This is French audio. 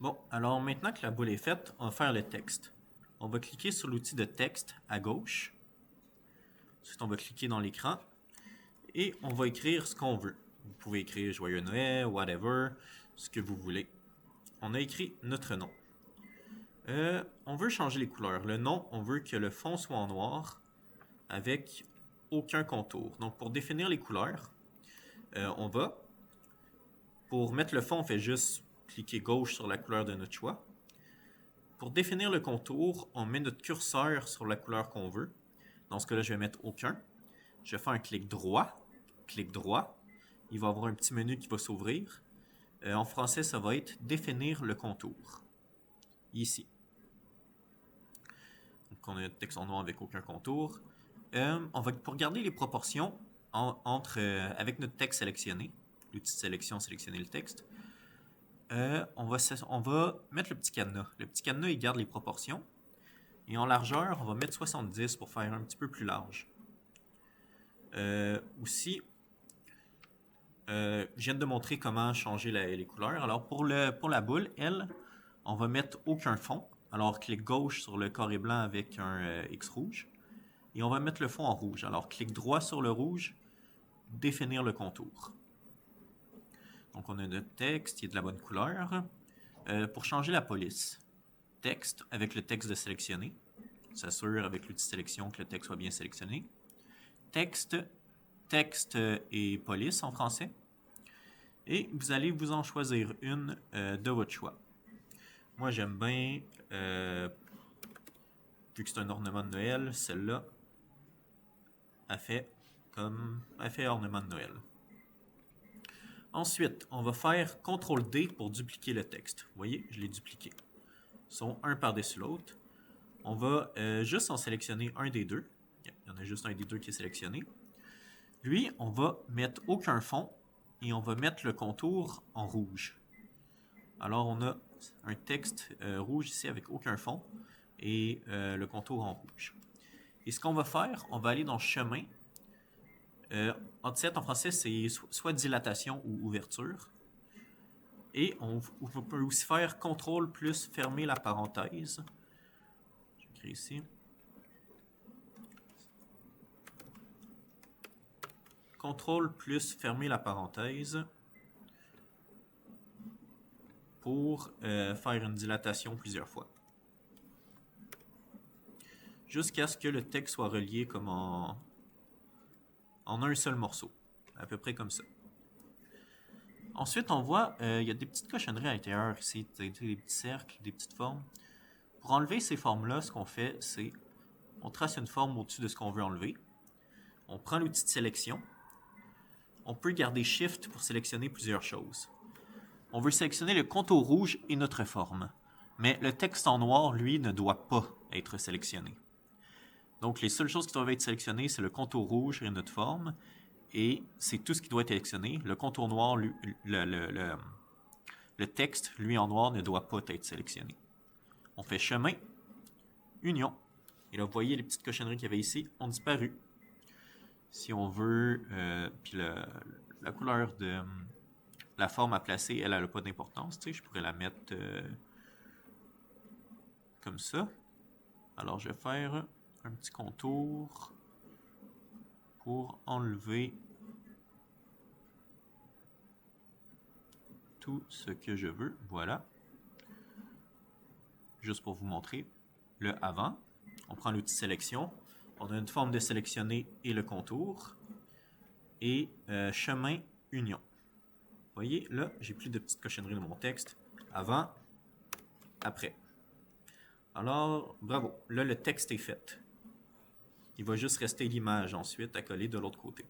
Bon, alors maintenant que la boule est faite, on va faire le texte. On va cliquer sur l'outil de texte à gauche. Ensuite, on va cliquer dans l'écran et on va écrire ce qu'on veut. Vous pouvez écrire Joyeux Noël, whatever, ce que vous voulez. On a écrit notre nom. On veut changer les couleurs. Le nom, on veut que le fond soit en noir avec aucun contour. Donc, pour définir les couleurs, pour mettre le fond, on fait juste cliquer gauche sur la couleur de notre choix. Pour définir le contour, on met notre curseur sur la couleur qu'on veut. Dans ce cas-là, je vais mettre aucun. Je fais un clic droit. Clic droit. Il va y avoir un petit menu qui va s'ouvrir. En français, ça va être définir le contour. Ici. Donc, on a notre texte en noir avec aucun contour. Pour garder les proportions avec notre texte sélectionné, l'outil de sélection, sélectionner le texte, on va mettre le petit cadenas. Le petit cadenas, il garde les proportions. Et en largeur, on va mettre 70 pour faire un petit peu plus large. Aussi, je viens de montrer comment changer les couleurs. Alors, pour la boule, elle, on va mettre aucun fond. Alors, clic gauche sur le carré blanc avec un X rouge. Et on va mettre le fond en rouge. Alors, clic droit sur le rouge, définir le contour. Donc, on a notre texte, il est de la bonne couleur. Pour changer la police, texte avec le texte de sélectionner. S'assure avec l'outil de sélection que le texte soit bien sélectionné. Texte et police en français. Et vous allez vous en choisir une de votre choix. Moi, j'aime bien, vu que c'est un ornement de Noël, celle-là, elle fait ornement de Noël. Ensuite, on va faire CTRL-D pour dupliquer le texte. Vous voyez, je l'ai dupliqué. Ils sont un par-dessus l'autre. On va juste en sélectionner un des deux. Il y en a juste un des deux qui est sélectionné. Lui, on va mettre aucun fond et on va mettre le contour en rouge. Alors, on a un texte rouge ici avec aucun fond et le contour en rouge. Et ce qu'on va faire, on va aller dans chemin. En français, c'est soit dilatation ou ouverture. Et on peut aussi faire CTRL plus fermer la parenthèse. J'écris ici. CTRL plus fermer la parenthèse pour faire une dilatation plusieurs fois. Jusqu'à ce que le texte soit relié comme en un seul morceau. À peu près comme ça. Ensuite, on voit, il y a des petites cochonneries à l'intérieur ici, des petits cercles, des petites formes. Pour enlever ces formes-là, ce qu'on fait, c'est on trace une forme au-dessus de ce qu'on veut enlever. On prend l'outil de sélection. On peut garder Shift pour sélectionner plusieurs choses. On veut sélectionner le contour rouge et notre forme. Mais le texte en noir, lui, ne doit pas être sélectionné. Donc, les seules choses qui doivent être sélectionnées, c'est le contour rouge et notre forme. Et c'est tout ce qui doit être sélectionné. Le contour noir, le texte, lui, en noir, ne doit pas être sélectionné. On fait chemin, union. Et là, vous voyez les petites cochonneries qu'il y avait ici ont disparu. Si on veut, puis la couleur de la forme à placer, elle n'a pas d'importance. Tu sais, je pourrais la mettre comme ça. Alors, je vais faire un petit contour pour enlever tout ce que je veux. Voilà. Juste pour vous montrer le avant. On prend l'outil sélection. On a une forme de sélectionner et le contour. Et chemin, union. Vous voyez, là, j'ai plus de petites cochonneries dans mon texte. Avant, après. Alors, bravo. Là, le texte est fait. Il va juste rester l'image ensuite à coller de l'autre côté.